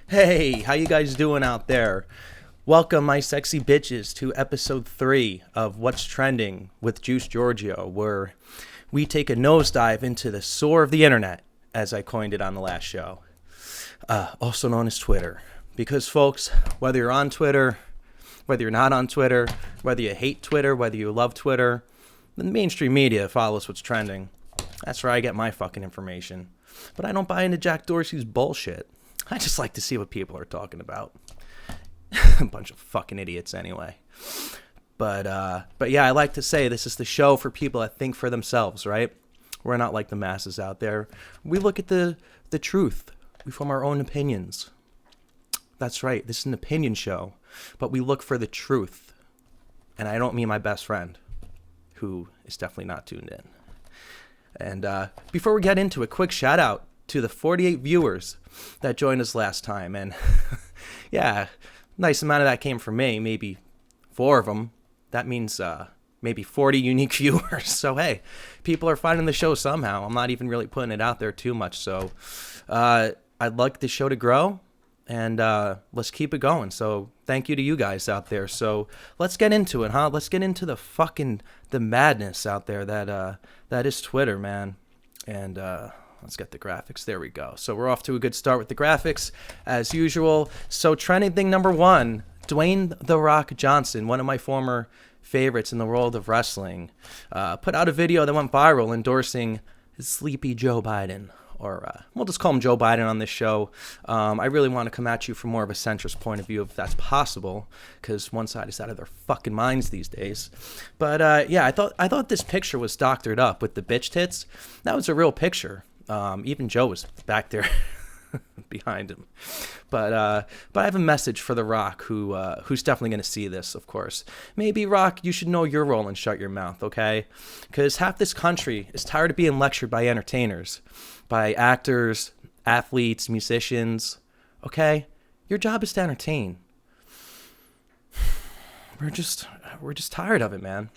Hey, how you guys doing out there? Welcome, my sexy bitches, to episode 3 of What's Trending with Juice Giorgio, where we take a nosedive into the sore of the internet, as I coined it on the last show, also known as Twitter. Because, folks, whether you're on Twitter, whether you're not on Twitter, whether you hate Twitter, whether you love Twitter, the mainstream media follows what's trending. That's where I get my fucking information. But I don't buy into Jack Dorsey's bullshit. I just like to see what people are talking about. A bunch of fucking idiots anyway. But yeah, I like to say this is the show for people that think for themselves, right? We're not like the masses out there. We look at the truth. We form our own opinions. That's right. This is an opinion show. But we look for the truth. And I don't mean my best friend, who is definitely not tuned in. And before we get into it, quick shout out to the 48 viewers that joined us last time. And yeah, nice amount of that came from me, maybe 4 of them. That means maybe 40 unique viewers. So hey, people are finding the show somehow. I'm not even really putting it out there too much. So I'd like the show to grow, and let's keep it going. So thank you to you guys out there. So let's get into it, huh? Let's get into the madness out there that is Twitter, man. And let's get the graphics. There we go. So we're off to a good start with the graphics, as usual. So trending thing number 1, Dwayne "The Rock" Johnson, one of my former favorites in the world of wrestling, put out a video that went viral endorsing sleepy Joe Biden. Or we'll just call him Joe Biden on this show. I really want to come at you from more of a centrist point of view, if that's possible, because one side is out of their fucking minds these days. But yeah, I thought this picture was doctored up with the bitch tits. That was a real picture. Even Joe was back there behind him. But I have a message for The Rock, who's definitely going to see this, of course. Maybe, Rock, you should know your role and shut your mouth, okay? Because half this country is tired of being lectured by entertainers, by actors, athletes, musicians, okay? Your job is to entertain. We're just tired of it, man.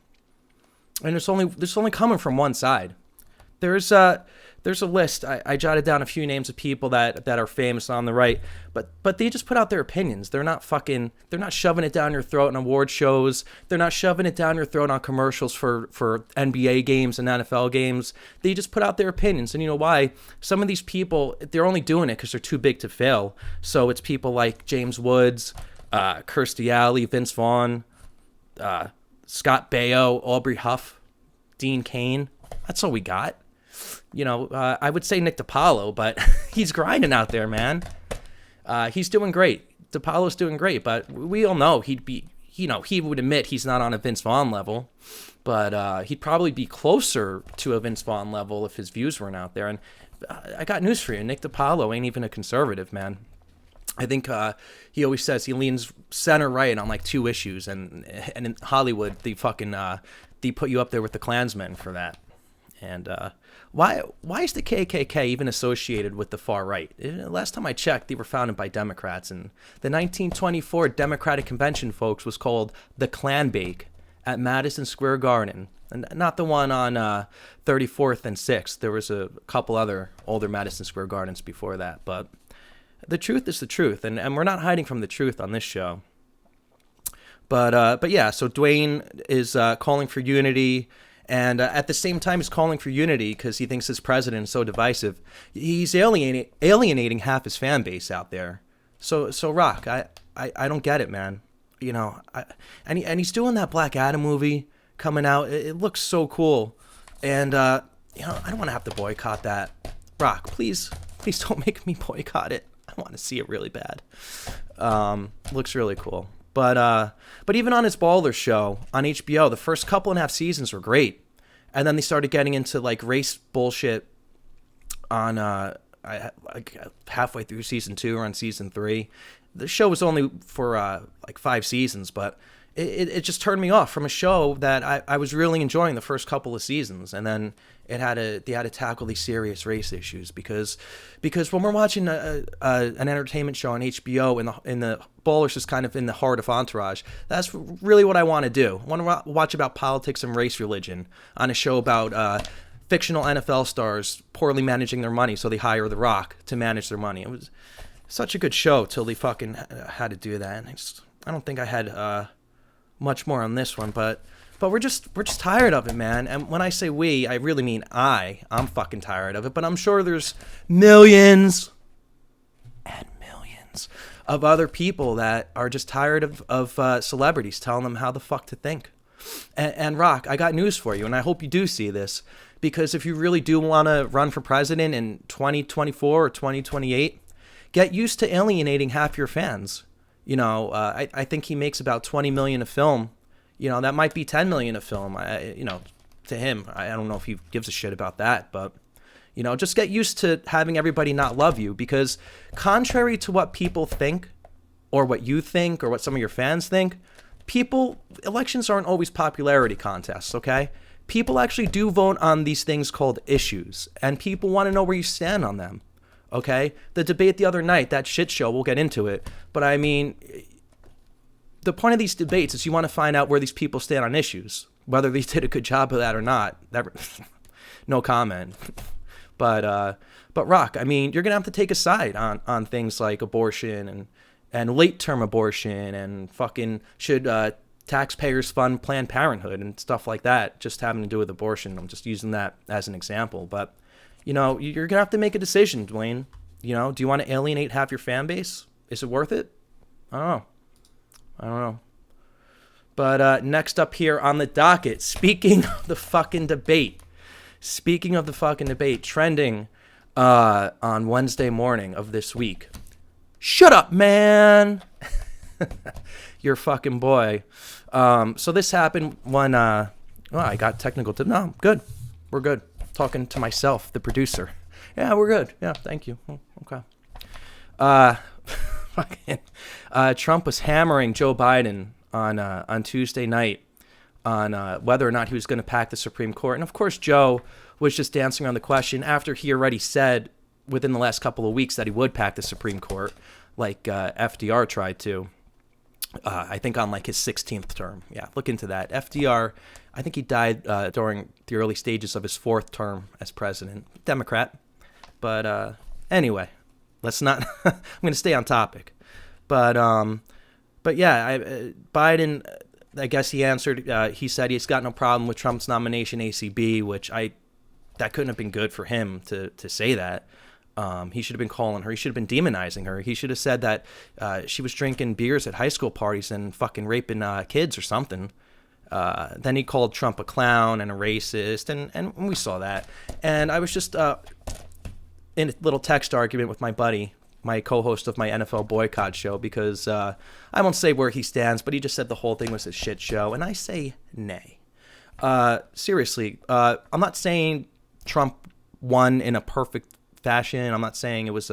And it's only coming from one side. There's a list. I jotted down a few names of people that are famous on the right, but they just put out their opinions. They're not shoving it down your throat in award shows. They're not shoving it down your throat on commercials for NBA games and NFL games. They just put out their opinions. And you know why? Some of these people, they're only doing it because they're too big to fail. So it's people like James Woods, Kirstie Alley, Vince Vaughn, Scott Baio, Aubrey Huff, Dean Cain. That's all we got. You know, I would say Nick DiPaolo, but he's grinding out there, man. He's doing great. DiPaolo's doing great, but we all know he would admit he's not on a Vince Vaughn level, but he'd probably be closer to a Vince Vaughn level if his views weren't out there. And I got news for you. Nick DiPaolo ain't even a conservative, man. I think he always says he leans center-right on like 2 issues, and in Hollywood, they put you up there with the Klansmen for that. And why is the KKK even associated with the far right? Last time I checked, they were founded by Democrats, and the 1924 Democratic Convention, folks, was called the Klan Bake at Madison Square Garden, and not the one on 34th and 6th. There was a couple other older Madison Square Gardens before that, but the truth is the truth, and we're not hiding from the truth on this show. But yeah, so Dwayne is calling for unity. And at the same time, he's calling for unity because he thinks his president is so divisive. He's alienating half his fan base out there. So Rock, I don't get it, man. You know, and he's doing that Black Adam movie coming out. It looks so cool, and you know, I don't want to have to boycott that. Rock, please don't make me boycott it. I want to see it really bad. Looks really cool. But even on his Baller show on HBO, the first couple and a half seasons were great, and then they started getting into like race bullshit on like halfway through season 2 or on season 3. The show was only for like 5 seasons, but it just turned me off from a show that I was really enjoying the first couple of seasons, and then they had to tackle these serious race issues because when we're watching an entertainment show on HBO and the Baller's just kind of in the heart of Entourage, that's really what I want to do. I want to watch about politics and race religion on a show about fictional NFL stars poorly managing their money, so they hire The Rock to manage their money. Such a good show till they fucking had to do that. And I don't think I had much more on this one, but we're just tired of it, man. And when I say we, I really mean I'm fucking tired of it. But I'm sure there's millions and millions of other people that are just tired of celebrities telling them how the fuck to think. And Rock, I got news for you, and I hope you do see this, because if you really do want to run for president in 2024 or 2028, get used to alienating half your fans. You know, I think he makes about $20 million a film. You know, that might be $10 million a film. To him, I don't know if he gives a shit about that, but you know, just get used to having everybody not love you, because contrary to what people think, or what you think, or what some of your fans think, elections aren't always popularity contests, okay? People actually do vote on these things called issues, and people want to know where you stand on them, okay? The debate the other night, that shit show, we'll get into it, but I mean, the point of these debates is you want to find out where these people stand on issues, whether they did a good job of that or not. No comment. But Rock, I mean, you're gonna have to take a side on things like abortion and late-term abortion, and fucking should taxpayers fund Planned Parenthood and stuff like that, just having to do with abortion. I'm just using that as an example. But, you know, you're going to have to make a decision, Dwayne. You know, do you want to alienate half your fan base? Is it worth it? I don't know. But next up here on the docket, speaking of the fucking debate, trending on Wednesday morning of this week, Shutupman, your fucking boy. So this happened when I got technical tip. No, good. We're good. Talking to myself, the producer. Yeah, we're good. Yeah, thank you. Okay. Trump was hammering Joe Biden on Tuesday night on whether or not he was going to pack the Supreme Court. And of course, Joe was just dancing around the question after he already said within the last couple of weeks that he would pack the Supreme Court, like FDR tried to. I think on like his 16th term. Yeah, look into that. FDR, I think he died during the early stages of his 4th term as president. Democrat. But anyway, let's not. I'm going to stay on topic. But yeah, Biden, I guess he answered. He said he's got no problem with Trump's nomination ACB, which that couldn't have been good for him to say that. He should have been calling her. He should have been demonizing her. He should have said that she was drinking beers at high school parties and fucking raping kids or something. Then he called Trump a clown and a racist, and we saw that. And I was just in a little text argument with my buddy, my co-host of my NFL boycott show, because I won't say where he stands, but he just said the whole thing was a shit show, and I say nay. Seriously, I'm not saying Trump won in a perfect fashion. I'm not saying it was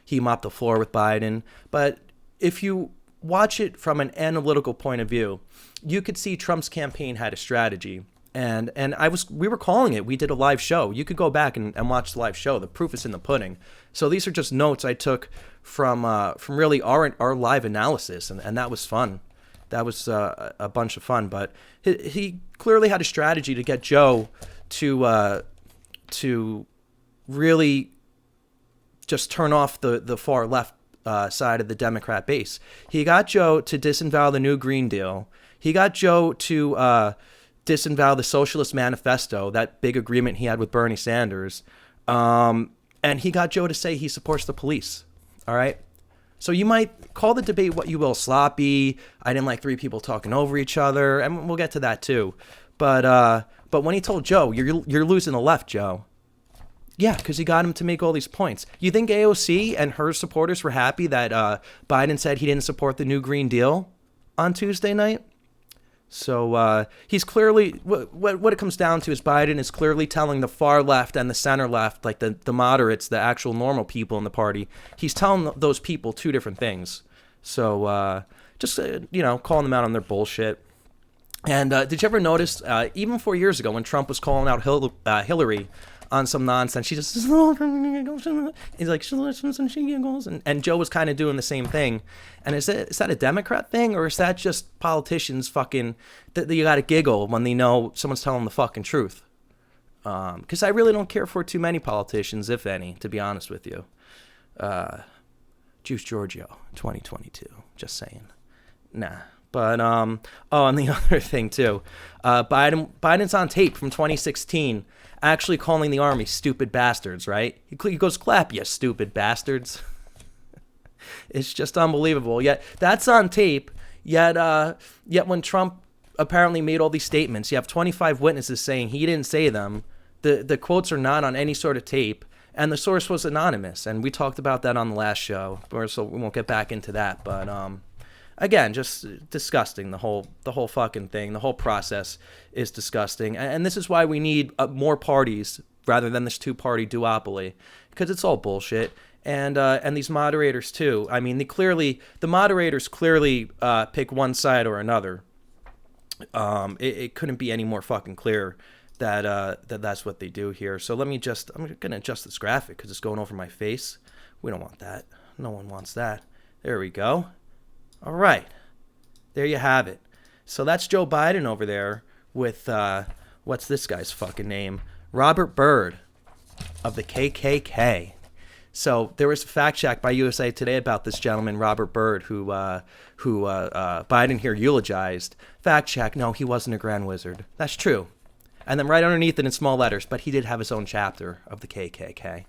he mopped the floor with Biden, but if you watch it from an analytical point of view, you could see Trump's campaign had a strategy, and we were calling it. We did a live show. You could go back and watch the live show. The proof is in the pudding. So these are just notes I took from really our live analysis, and that was fun. That was a bunch of fun. But he clearly had a strategy to get Joe to really just turn off the far left side of the Democrat base. He got Joe to disavow the New Green Deal. He got Joe to disavow the Socialist Manifesto, that big agreement he had with Bernie Sanders. And he got Joe to say he supports the police. All right? So you might call the debate what you will, sloppy. I didn't like 3 people talking over each other, and we'll get to that too. But when he told Joe, you're losing the left, Joe. Yeah, because he got him to make all these points. You think AOC and her supporters were happy that Biden said he didn't support the New Green Deal on Tuesday night? So he's clearly, what it comes down to is Biden is clearly telling the far left and the center left, like the moderates, the actual normal people in the party, he's telling those people 2 different things. So just, calling them out on their bullshit. And did you ever notice, even 4 years ago when Trump was calling out Hillary on some nonsense, she just he's like, she giggles, and Joe was kind of doing the same thing. And is that a Democrat thing, or is that just politicians fucking that you got to giggle when they know someone's telling the fucking truth? Because I really don't care for too many politicians, if any, to be honest with you. Juice Giorgio, 2022. Just saying. Nah. But, and the other thing, too, Biden's on tape from 2016 actually calling the army stupid bastards, right? He goes, clap, you stupid bastards. It's just unbelievable. Yet that's on tape. Yet when Trump apparently made all these statements, you have 25 witnesses saying he didn't say them. The quotes are not on any sort of tape, and the source was anonymous. And we talked about that on the last show, so we won't get back into that. But again, just disgusting. The whole fucking thing, the whole process is disgusting. And this is why we need more parties rather than this two-party duopoly, because it's all bullshit. And these moderators too. I mean, the moderators clearly pick one side or another. It couldn't be any more fucking clear that that's what they do here. So I'm gonna adjust this graphic because it's going over my face. We don't want that. No one wants that. There we go. All right, there you have it. So that's Joe Biden over there with what's this guy's fucking name? Robert Byrd of the KKK. So there was a fact check by USA Today about this gentleman, Robert Byrd, who Biden here eulogized. Fact check, no, he wasn't a Grand Wizard. That's true. And then right underneath it in small letters, but he did have his own chapter of the KKK.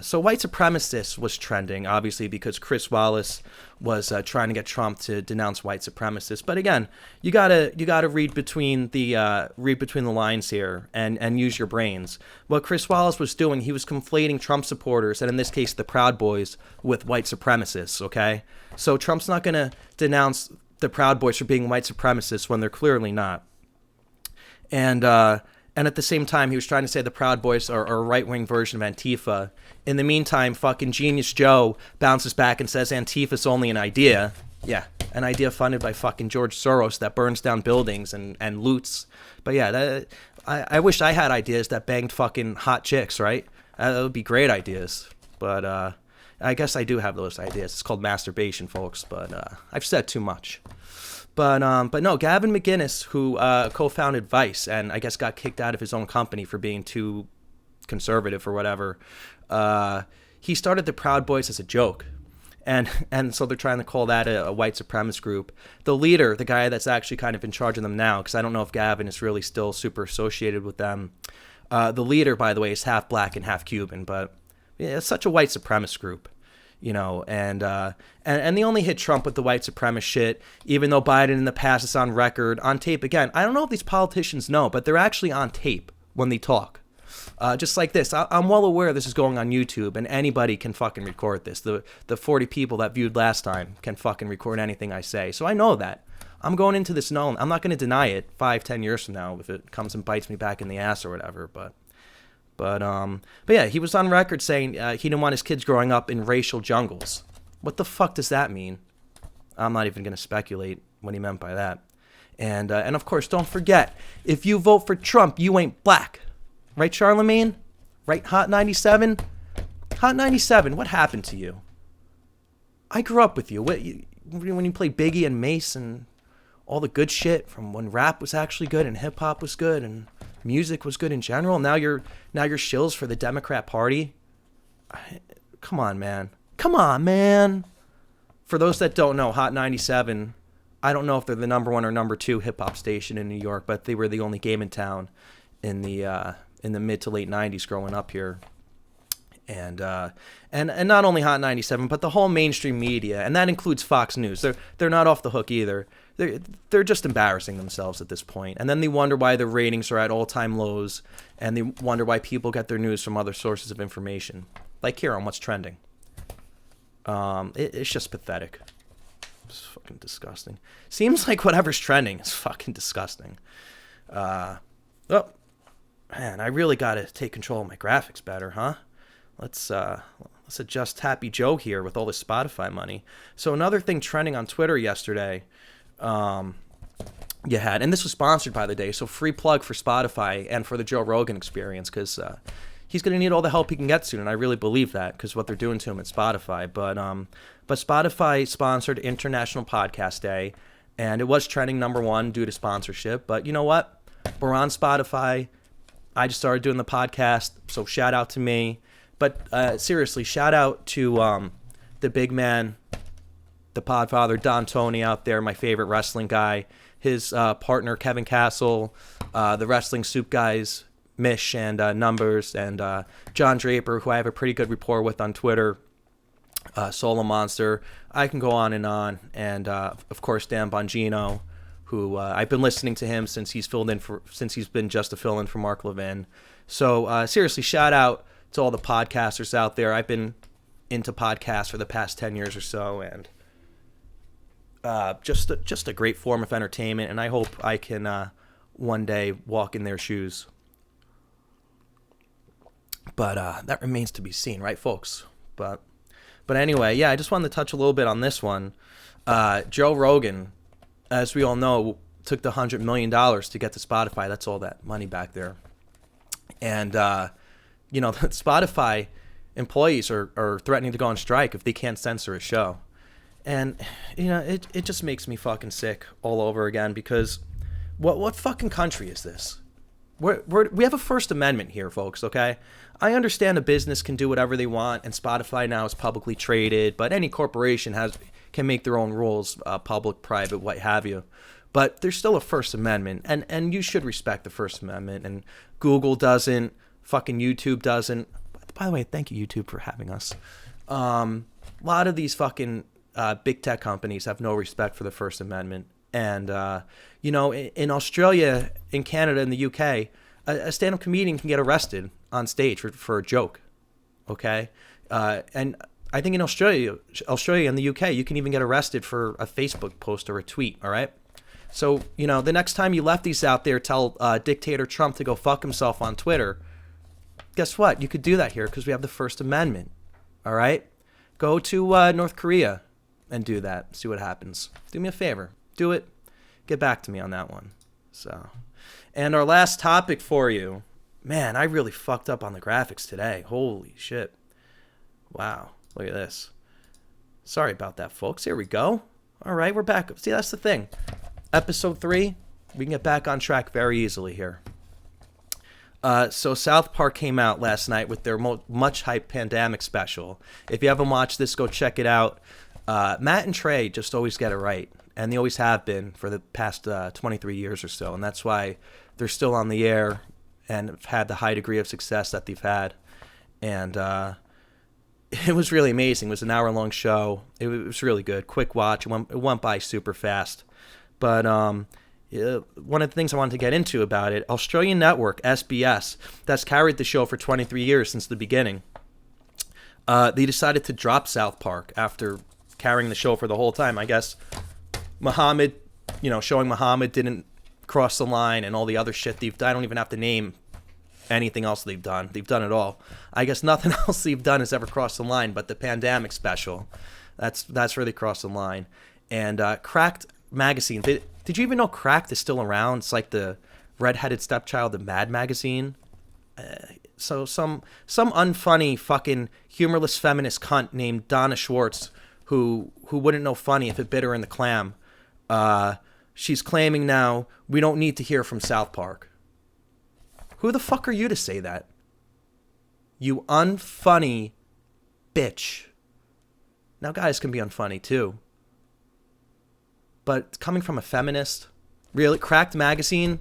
So white supremacist was trending, obviously, because Chris Wallace was trying to get Trump to denounce white supremacists. But again, you gotta read between the lines here and use your brains. What Chris Wallace was doing, he was conflating Trump supporters, and in this case, the Proud Boys, with white supremacists. Okay, so Trump's not gonna denounce the Proud Boys for being white supremacists when they're clearly not. And at the same time, he was trying to say the Proud Boys are a right-wing version of Antifa. In the meantime, fucking Genius Joe bounces back and says Antifa's only an idea. Yeah, an idea funded by fucking George Soros that burns down buildings and loots. But yeah, I wish I had ideas that banged fucking hot chicks, right? That would be great ideas. But I guess I do have those ideas. It's called masturbation, folks. But I've said too much. But no, Gavin McInnes, who co-founded Vice and I guess got kicked out of his own company for being too conservative or whatever, he started the Proud Boys as a joke. And so they're trying to call that a white supremacist group. The leader, the guy that's actually kind of in charge of them now, because I don't know if Gavin is really still super associated with them. The leader, by the way, is half black and half Cuban, but yeah, it's such a white supremacist group. You know, and they only hit Trump with the white supremacist shit, even though Biden in the past is on record, on tape. Again, I don't know if these politicians know, but they're actually on tape when they talk. Just like this. I'm well aware this is going on YouTube, and anybody can fucking record this. The 40 people that viewed last time can fucking record anything I say. So I know that. I'm going into this knowing. I'm not going to deny it 5-10 years from now if it comes and bites me back in the ass or whatever, But yeah, he was on record saying he didn't want his kids growing up in racial jungles. What the fuck does that mean? I'm not even going to speculate what he meant by that. And of course, don't forget, if you vote for Trump, you ain't black. Right, Charlemagne? Right, Hot 97? Hot 97, what happened to you? I grew up with you. When you played Biggie and Mace and all the good shit from when rap was actually good and hip-hop was good and music was good in general. Now you're shills for the Democrat Party. Come on, man. For those that don't know, Hot 97, I don't know if they're the number 1 or number 2 hip hop station in New York, but they were the only game in town in the mid to late 90s growing up here. And not only Hot 97, but the whole mainstream media, and that includes Fox News. They're not off the hook either. They're just embarrassing themselves at this point. And then they wonder why the ratings are at all-time lows, and they wonder why people get their news from other sources of information, like here on What's Trending. It's just pathetic. It's fucking disgusting. Seems like whatever's trending is fucking disgusting. Oh, man, I really got to take control of my graphics better, huh? Let's adjust Happy Joe here with all this Spotify money. So another thing trending on Twitter yesterday, you had, and this was sponsored by the day, so free plug for Spotify and for the Joe Rogan Experience, because he's going to need all the help he can get soon, and I really believe that, because what they're doing to him at Spotify. But Spotify sponsored International Podcast Day, and it was trending number 1 due to sponsorship. But you know what? We're on Spotify. I just started doing the podcast, so shout out to me. But seriously, shout out to the big man, the Podfather, Don Tony out there, my favorite wrestling guy, his partner, Kevin Castle, the Wrestling Soup guys, Mish and Numbers, and John Draper, who I have a pretty good rapport with on Twitter, Solo Monster. I can go on, and of course Dan Bongino, who I've been listening to him since he's been just a fill-in for Mark Levin. So seriously, shout out to all the podcasters out there. I've been into podcasts for the past 10 years or so, and just a great form of entertainment, and I hope I can one day walk in their shoes. But that remains to be seen, right, folks? But anyway, yeah, I just wanted to touch a little bit on this one. Joe Rogan, as we all know, took the $100 million to get to Spotify. That's all that money back there. And, the Spotify employees are threatening to go on strike if they can't censor a show. And, it just makes me fucking sick all over again, because what fucking country is this? We have a First Amendment here, folks, okay? I understand a business can do whatever they want, and Spotify now is publicly traded, but any corporation can make their own rules, public, private, what have you. But there's still a First Amendment, and you should respect the First Amendment, and Google doesn't, fucking YouTube doesn't. By the way, thank you, YouTube, for having us. A lot of these fucking big tech companies have no respect for the First Amendment. And, in Australia, in Canada, in the UK, a stand-up comedian can get arrested on stage for a joke, okay? And I think in Australia and the UK, you can even get arrested for a Facebook post or a tweet, all right? So, the next time you lefties out there tell dictator Trump to go fuck himself on Twitter, guess what? You could do that here because we have the First Amendment, all right? Go to North Korea and do that. See what happens. Do me a favor. Do it. Get back to me on that one. So, and our last topic for you. Man, I really fucked up on the graphics today. Holy shit. Wow. Look at this. Sorry about that, folks. Here we go. All right, we're back. See, that's the thing. Episode 3, we can get back on track very easily here. So South Park came out last night with their much hyped pandemic special. If you haven't watched this, go check it out. Matt and Trey just always get it right. And they always have been for the past 23 years or so. And that's why they're still on the air and have had the high degree of success that they've had. And it was really amazing. It was an hour-long show. It was really good. Quick watch. It went by super fast. But one of the things I wanted to get into about it, Australian network, SBS, that's carried the show for 23 years since the beginning. They decided to drop South Park after carrying the show for the whole time. I guess Muhammad, showing Muhammad didn't cross the line and all the other shit they've done. I don't even have to name anything else they've done. They've done it all. I guess nothing else they've done has ever crossed the line, but the pandemic special, that's where they crossed the line. And Cracked magazine. Did you even know Cracked is still around? It's like the redheaded stepchild of Mad magazine. So some unfunny fucking humorless feminist cunt named Donna Schwartz, who wouldn't know funny if it bit her in the clam. She's claiming now we don't need to hear from South Park. Who the fuck are you to say that? You unfunny bitch. Now guys can be unfunny too. But coming from a feminist, really, Cracked magazine,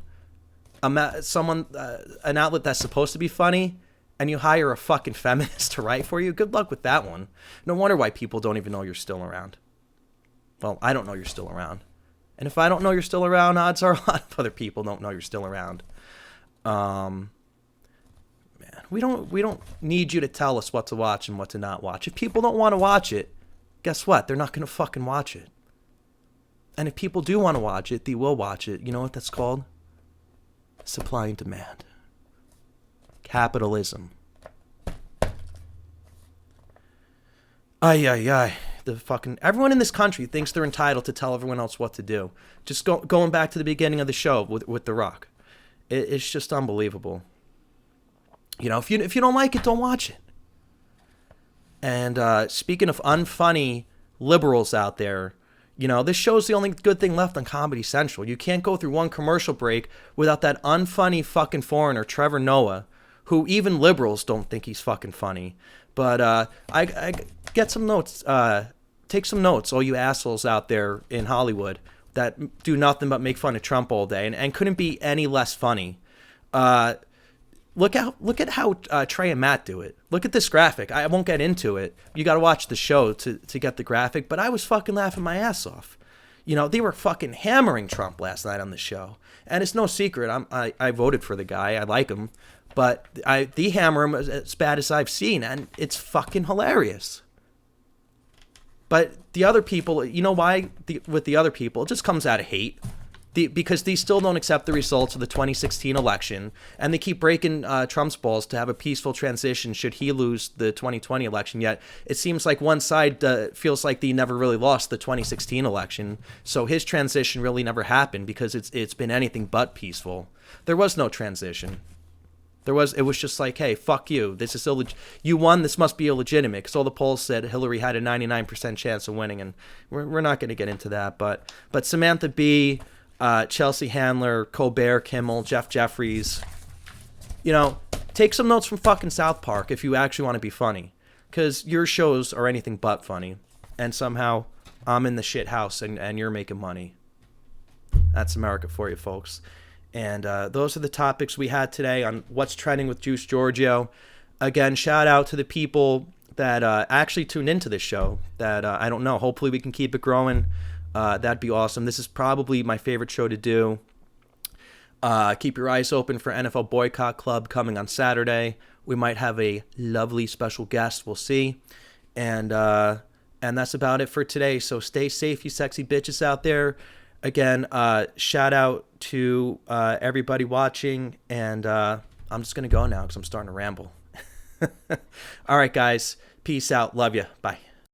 an outlet that's supposed to be funny, and you hire a fucking feminist to write for you, good luck with that one. No wonder why people don't even know you're still around. Well, I don't know you're still around. And if I don't know you're still around, odds are a lot of other people don't know you're still around. Man, we don't need you to tell us what to watch and what to not watch. If people don't want to watch it, guess what? They're not going to fucking watch it. And if people do want to watch it, they will watch it. You know what that's called? Supply and demand. Capitalism. Ay. Everyone in this country thinks they're entitled to tell everyone else what to do. Just going back to the beginning of the show with The Rock. It's just unbelievable. If you don't like it, don't watch it. And speaking of unfunny liberals out there, this show's the only good thing left on Comedy Central. You can't go through one commercial break without that unfunny fucking foreigner, Trevor Noah, who even liberals don't think he's fucking funny. But I get some notes. Take some notes, all you assholes out there in Hollywood that do nothing but make fun of Trump all day and couldn't be any less funny. Look at how Trey and Matt do it. Look at this graphic. I won't get into it. You got to watch the show to get the graphic. But I was fucking laughing my ass off. You know, they were fucking hammering Trump last night on the show. And it's no secret. I voted for the guy. I like him. But they hammer him as bad as I've seen. And it's fucking hilarious. But the other people, you know why? With the other people, it just comes out of hate. Because they still don't accept the results of the 2016 election, and they keep breaking Trump's balls to have a peaceful transition should he lose the 2020 election. Yet it seems like one side feels like they never really lost the 2016 election, so his transition really never happened because it's been anything but peaceful. There was no transition. It was just like, hey, fuck you. This is you won. This must be illegitimate because all the polls said Hillary had a 99% chance of winning, and we're not going to get into that. But Samantha Bee. Chelsea Handler, Colbert, Kimmel, Jeff Jeffries. You know, take some notes from fucking South Park if you actually want to be funny. Because your shows are anything but funny. And somehow I'm in the shit house and you're making money. That's America for you, folks. And those are the topics we had today on What's Trending with Juice Giorgio. Again, shout out to the people that actually tuned into this show. That I don't know. Hopefully we can keep it growing. That'd be awesome. This is probably my favorite show to do. Keep your eyes open for NFL Boycott Club coming on Saturday. We might have a lovely special guest. We'll see. And that's about it for today. So stay safe, you sexy bitches out there. Again, shout out to everybody watching. And I'm just going to go now because I'm starting to ramble. All right, guys. Peace out. Love you. Bye.